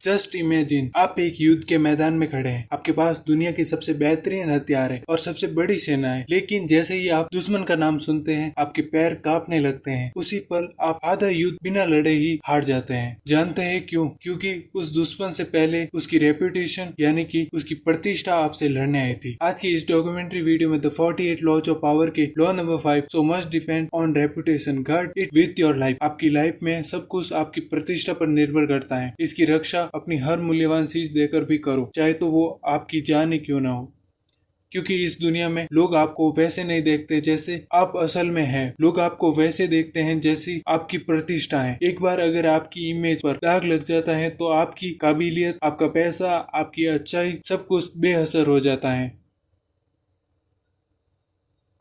Just imagine, आप एक युद्ध के मैदान में खड़े हैं। आपके पास दुनिया की सबसे बेहतरीन हथियार है और सबसे बड़ी सेना है, लेकिन जैसे ही आप दुश्मन का नाम सुनते हैं आपके पैर कांपने लगते हैं। उसी पल आप आधा युद्ध बिना लड़े ही हार जाते हैं। जानते हैं क्यों? क्योंकि उस दुश्मन से पहले उसकी रेपुटेशन यानी कि उसकी प्रतिष्ठा आपसे लड़ने आई थी। आज की इस डॉक्यूमेंट्री वीडियो में द 48 लॉज ऑफ पावर के law number 5 so much depend on reputation, guard it with your life. आपकी लाइफ में सब कुछ आपकी प्रतिष्ठा पर निर्भर करता है। इसकी रक्षा अपनी हर मूल्यवान चीज देकर भी करो, चाहे तो वो आपकी जान ही क्यों ना हो। क्योंकि इस दुनिया में लोग आपको वैसे नहीं देखते जैसे आप असल में हैं। लोग आपको वैसे देखते हैं जैसी आपकी प्रतिष्ठा है। एक बार अगर आपकी इमेज पर दाग लग जाता है तो आपकी काबिलियत, आपका पैसा, आपकी अच्छाई सब कुछ बेअसर हो जाता है।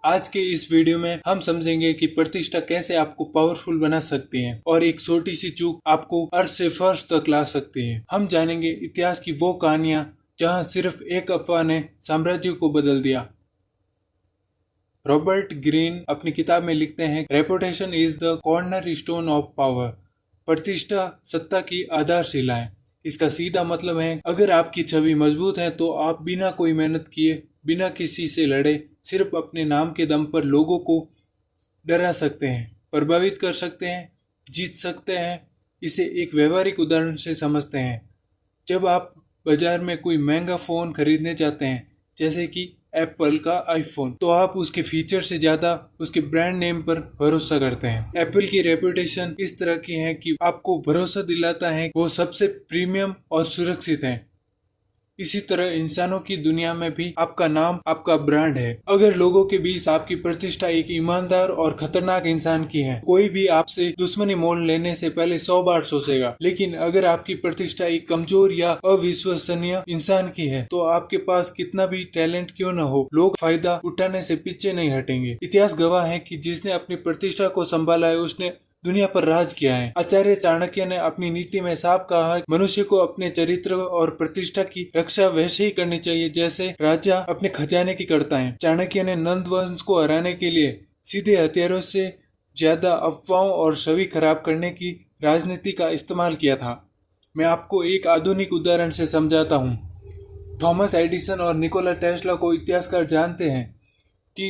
आज के इस वीडियो में हम समझेंगे कि प्रतिष्ठा कैसे आपको पावरफुल बना सकती है और एक छोटी सी चूक आपको अर्श से फर्श तक ला सकती है। हम जानेंगे इतिहास की वो कहानियां जहां सिर्फ एक अफवाह ने साम्राज्य को बदल दिया। रॉबर्ट ग्रीन अपनी किताब में लिखते हैं, reputation is the corner stone of power. प्रतिष्ठा सत्ता की आधारशिला है। इसका सीधा मतलब है, अगर आपकी छवि मजबूत है तो आप बिना कोई मेहनत किए, बिना किसी से लड़े, सिर्फ अपने नाम के दम पर लोगों को डरा सकते हैं, प्रभावित कर सकते हैं, जीत सकते हैं। इसे एक व्यवहारिक उदाहरण से समझते हैं। जब आप बाजार में कोई महंगा फोन खरीदने जाते हैं, जैसे कि एप्पल का आईफोन, तो आप उसके फीचर से ज्यादा उसके ब्रांड नेम पर भरोसा करते हैं। एप्पल की रेपुटेशन इस तरह की है कि आपको भरोसा दिलाता है वो सबसे प्रीमियम और सुरक्षित है। इसी तरह इंसानों की दुनिया में भी आपका नाम आपका ब्रांड है। अगर लोगों के बीच आपकी प्रतिष्ठा एक ईमानदार और खतरनाक इंसान की है, कोई भी आपसे दुश्मनी मोल लेने से पहले 100 बार सोचेगा। लेकिन अगर आपकी प्रतिष्ठा एक कमजोर या अविश्वसनीय इंसान की है, तो आपके पास कितना भी टैलेंट क्यों न हो, लोग फायदा उठाने से पीछे नहीं हटेंगे। इतिहास गवाह है कि जिसने अपनी प्रतिष्ठा को संभाला है उसने दुनिया पर राज किया है। आचार्य चाणक्य ने अपनी नीति में साफ कहा, मनुष्य को अपने चरित्र और प्रतिष्ठा की रक्षा वैसे ही करनी चाहिए जैसे राजा अपने खजाने की करता है। चाणक्य ने नंद वंश को हराने के लिए सीधे हथियारों से ज्यादा अफवाहों और छवि खराब करने की राजनीति का इस्तेमाल किया था। मैं आपको एक आधुनिक उदाहरण से समझाता हूँ। थॉमस एडिसन और निकोला टेस्ला को इतिहासकार जानते हैं कि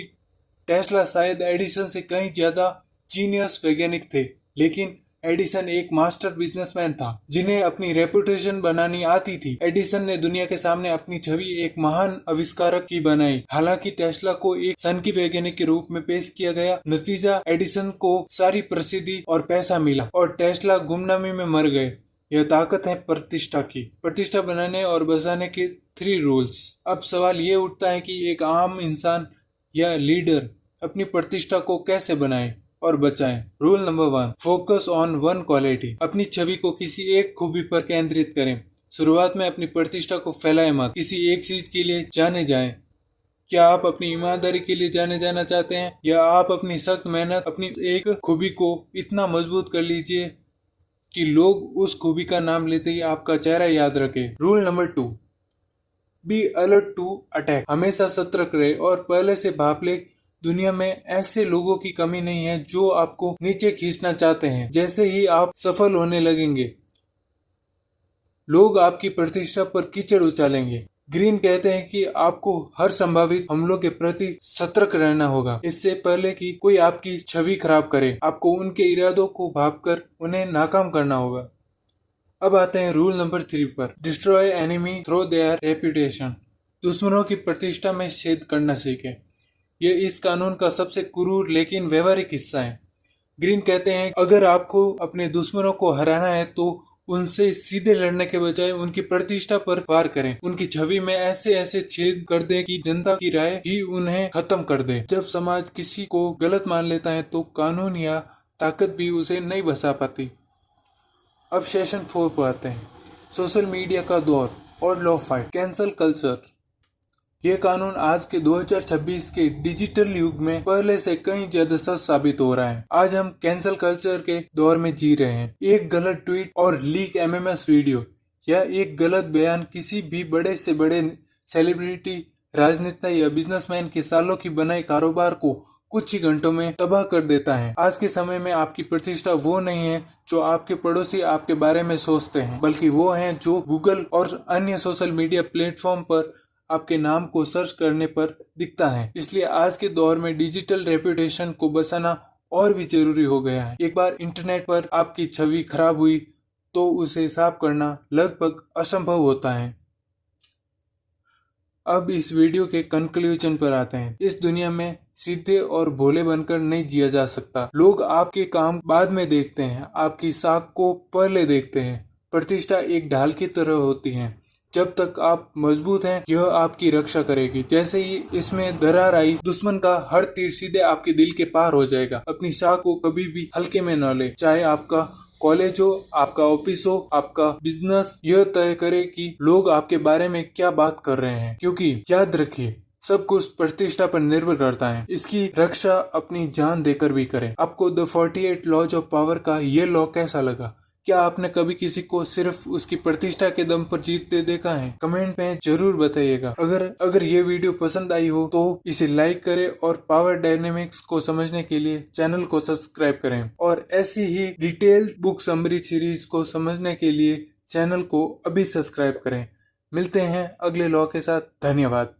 टेस्ला शायद एडिसन से कहीं ज्यादा जीनियस वैज्ञानिक थे, लेकिन एडिसन एक मास्टर बिजनेसमैन था जिन्हें अपनी रेपुटेशन बनानी आती थी। एडिसन ने दुनिया के सामने अपनी छवि एक महान आविष्कारक की बनाई। हालांकि टेस्ला को एक सनकी वैज्ञानिक के रूप में पेश किया गया। नतीजा, एडिसन को सारी प्रसिद्धि और पैसा मिला और टेस्ला गुमनामी में मर गए। यह ताकत है प्रतिष्ठा की। प्रतिष्ठा बनाने और बचाने के 3 रूल्स। अब सवाल ये उठता है कि एक आम इंसान या लीडर अपनी प्रतिष्ठा को कैसे बनाए और बचाएं। Rule number 1, focus on one quality. अपनी छवि को किसी एक खूबी पर केंद्रित करें। शुरुआत में अपनी प्रतिष्ठा को फैलाएं मत। किसी एक चीज के लिए जाने जाएं। क्या आप अपनी ईमानदारी के लिए जाने जाना चाहते हैं, या आप अपनी सख्त मेहनत, अपनी एक खूबी को इतना मजबूत कर लीजिए कि लोग उस खूबी का नाम लेते ही आपका चेहरा याद रखे। Rule number 2, be alert to attack. हमेशा सतर्क रहे और पहले से भाप ले। दुनिया में ऐसे लोगों की कमी नहीं है जो आपको नीचे खींचना चाहते हैं। जैसे ही आप सफल होने लगेंगे, लोग आपकी प्रतिष्ठा पर कीचड़ उछालेंगे। ग्रीन कहते हैं कि आपको हर संभावित हमलों के प्रति सतर्क रहना होगा, इससे पहले कि कोई आपकी छवि खराब करे। आपको उनके इरादों को भांपकर उन्हें नाकाम करना होगा। अब आते हैं रूल नंबर 3 पर, destroy enemy through their reputation. दुश्मनों की प्रतिष्ठा में छेद करना सीखें। यह इस कानून का सबसे क्रूर लेकिन व्यवहारिक हिस्सा है। ग्रीन कहते हैं, अगर आपको अपने दुश्मनों को हराना है तो उनसे सीधे लड़ने के बजाय उनकी प्रतिष्ठा पर वार करें। उनकी छवि में ऐसे ऐसे छेद कर दें कि जनता की राय ही उन्हें खत्म कर दे। जब समाज किसी को गलत मान लेता है तो कानून या ताकत भी उसे नहीं बचा पाती। अब सेशन 4 पर आते हैं, सोशल मीडिया का दौर और लॉ फाइट, कैंसल कल्चर। यह कानून आज के 2026 के डिजिटल युग में पहले से कहीं ज्यादा सच साबित हो रहा है। आज हम कैंसल कल्चर के दौर में जी रहे हैं। एक गलत ट्वीट और लीक एमएमएस वीडियो या एक गलत बयान किसी भी बड़े से बड़े सेलिब्रिटी, राजनेता या बिजनेसमैन के सालों की बनाई कारोबार को कुछ ही घंटों में तबाह कर देता है। आज के समय में आपकी प्रतिष्ठा वो नहीं है जो आपके पड़ोसी आपके बारे में सोचते हैं, बल्कि वो हैं जो गूगल और अन्य सोशल मीडिया प्लेटफॉर्म पर आपके नाम को सर्च करने पर दिखता है। इसलिए आज के दौर में डिजिटल रेपुटेशन को बचाना और भी जरूरी हो गया है। एक बार इंटरनेट पर आपकी छवि खराब हुई तो उसे साफ करना लगभग असंभव होता है। अब इस वीडियो के कंक्लूजन पर आते हैं। इस दुनिया में सीधे और भोले बनकर नहीं जिया जा सकता। लोग आपके काम बाद में देखते हैं, आपकी साख को पहले देखते हैं। प्रतिष्ठा एक ढाल की तरह होती है, जब तक आप मजबूत हैं यह आपकी रक्षा करेगी। जैसे ही इसमें दरार आई, दुश्मन का हर तीर सीधे आपके दिल के पार हो जाएगा। अपनी साख को कभी भी हल्के में न ले, चाहे आपका कॉलेज हो, आपका ऑफिस हो, आपका बिजनेस। यह तय करे कि लोग आपके बारे में क्या बात कर रहे हैं, क्योंकि याद रखिए सब कुछ प्रतिष्ठा पर निर्भर करता है। इसकी रक्षा अपनी जान देकर भी करें। आपको द 48 लॉज ऑफ पावर का ये लॉ कैसा लगा? क्या आपने कभी किसी को सिर्फ उसकी प्रतिष्ठा के दम पर जीतते देखा है? कमेंट में जरूर बताइएगा। अगर ये वीडियो पसंद आई हो तो इसे लाइक करें और पावर डायनेमिक्स को समझने के लिए चैनल को सब्सक्राइब करें, और ऐसी ही डिटेल बुक समरी सीरीज को समझने के लिए चैनल को अभी सब्सक्राइब करें। मिलते हैं अगले लॉ के साथ। धन्यवाद।